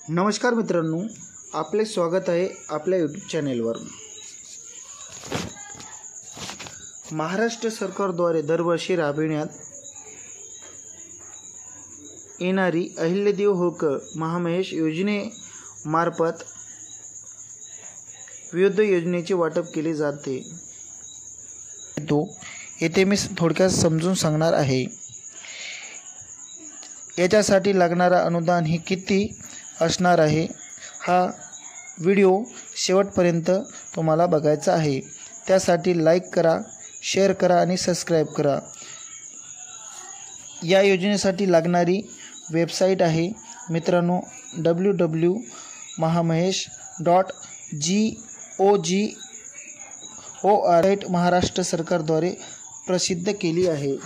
नमस्कार मित्रांनो, आपले स्वागत आहे आपल्या यूट्यूब चॅनेलवर। महाराष्ट्र सरकारद्वारे दरवर्षी राबविण्यात येणारी अहिल्यादेवी होळकर महामहेश योजनेमार्फत विविध योजनेचे वाटप केले जाते। येथे मी थोडक्यात समजून सांगणार आहे। याच्यासाठी लागणारा अनुदान हे किती असणार आहे, हा व्हिडिओ शेवटपर्यंत तुम्हाला बघायचा आहे। त्यासाठी लाईक करा, शेअर करा आणि सबस्क्राईब करा। या योजनेसाठी लागणारी वेबसाईट आहे मित्रांनो www.mahamesh.gov.in महाराष्ट्र सरकारद्वारे प्रसिद्ध केली आहे।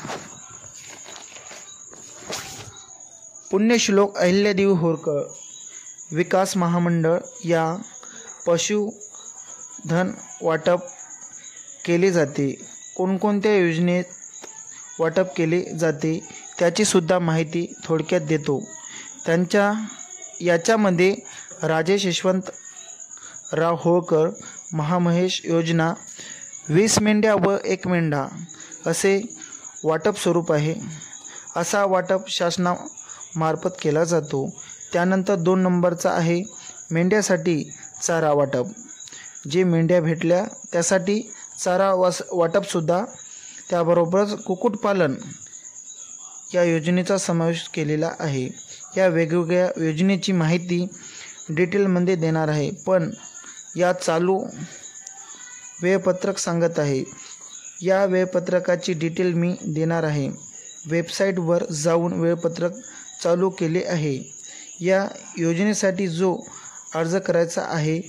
पुण्यश्लोक अहिल्यादेवी होळकर विकास महामंडळ या पशुधन वाटप केले जाते। कोणकोणत्या योजनेत वाटप केले जाते त्याची सुद्धा माहिती थोडक्यात देतो। याच्यामध्ये राजेश यशवंतराव होळकर महामहेश योजना 20 मेंढ्या व 1 मेंढा असे वाटप स्वरूप आहे। असा वाटप शासनामार्फत केला जातो। त्यानंतर 2 नंबरचा आहे मेंढ्यासाठी चारा वाटप। जे मेंढ्या भेटल्या त्यासाठी चारा वाटपसुद्धा, त्याबरोबरच कुक्कुटपालन या योजनेचा समावेश केलेला आहे। या वेगवेगळ्या योजनेची माहिती डिटेलमध्ये देणार आहे, पण या चालू वेळपत्रक सांगत आहे। या वेळपत्रकाची डिटेल मी देणार आहे। वेबसाईटवर जाऊन वेळपत्रक चालू केले आहे। या योजनेसाठी जो अर्ज करायचा आहे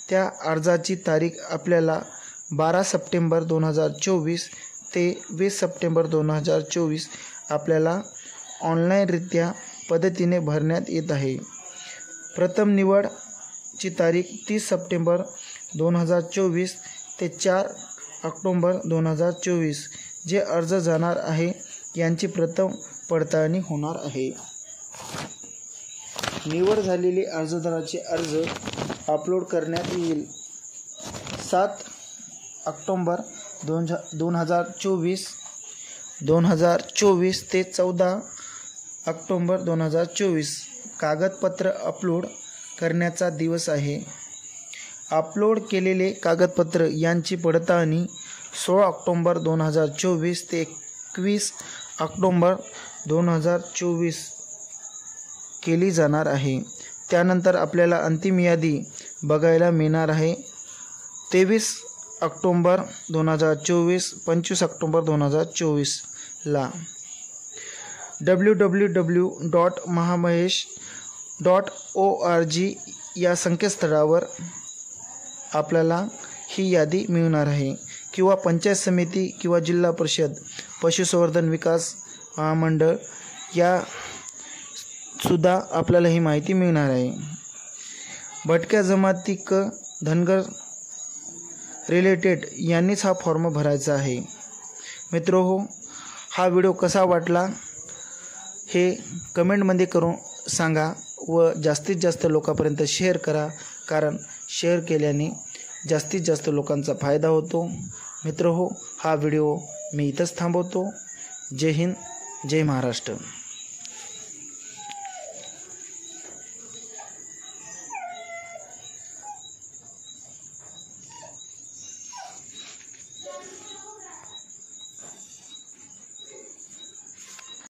त्या अर्जाची तारीख आपल्याला 12 सप्टेंबर 2024 ते 20 सप्टेंबर 2024 आपल्याला ऑनलाईनरित्या पद्धतीने भरण्यात येत आहे। प्रथम निवडची तारीख 30 सप्टेंबर 2024 ते 4 ऑक्टोबर 2024 जे अर्ज जाणार आहे यांची प्रथम पडताळणी होणार आहे। निवड झालेले अर्जदाराचे अर्ज अपलोड करण्यात येईल। 7 ऑक्टोबर 2024 ते 14 ऑक्टोबर 2024 कागदपत्र अपलोड करण्याचा दिवस आहे। अपलोड केलेले कागदपत्र यांची पडताळणी 16 ऑक्टोबर 2024 ते 21 ऑक्टोबर 2024 केली जाणार आहे। त्यानंतर आपल्याला अंतिम यादी बघायला मिळणार आहे 23 ऑक्टोबर 2024 25 ऑक्टोबर 2024 ला। www.mahamesh.org या संकेतस्थळावर आपल्याला ही यादी मिळणार आहे, किंवा पंचायत समिती किंवा जिल्हा परिषद पशुसंवर्धन विकास महामंडळ या सुद्धा आपल्याला ही माहिती मिळणार आहे। भटक्या जमाती धनगर रिलेटेड यांनीच हा फॉर्म भरायचा आहे। मित्रहो, हा व्हिडिओ कसा वाटला हे कमेंटमध्ये करून सांगा व जास्तीत जास्त लोकांपर्यंत शेअर करा, कारण शेअर केल्याने जास्तीत जास्त लोकांचा फायदा होतो। मित्रहो, हा व्हिडिओ मी इथंच थांबवतो। जय हिंद, जय महाराष्ट्र।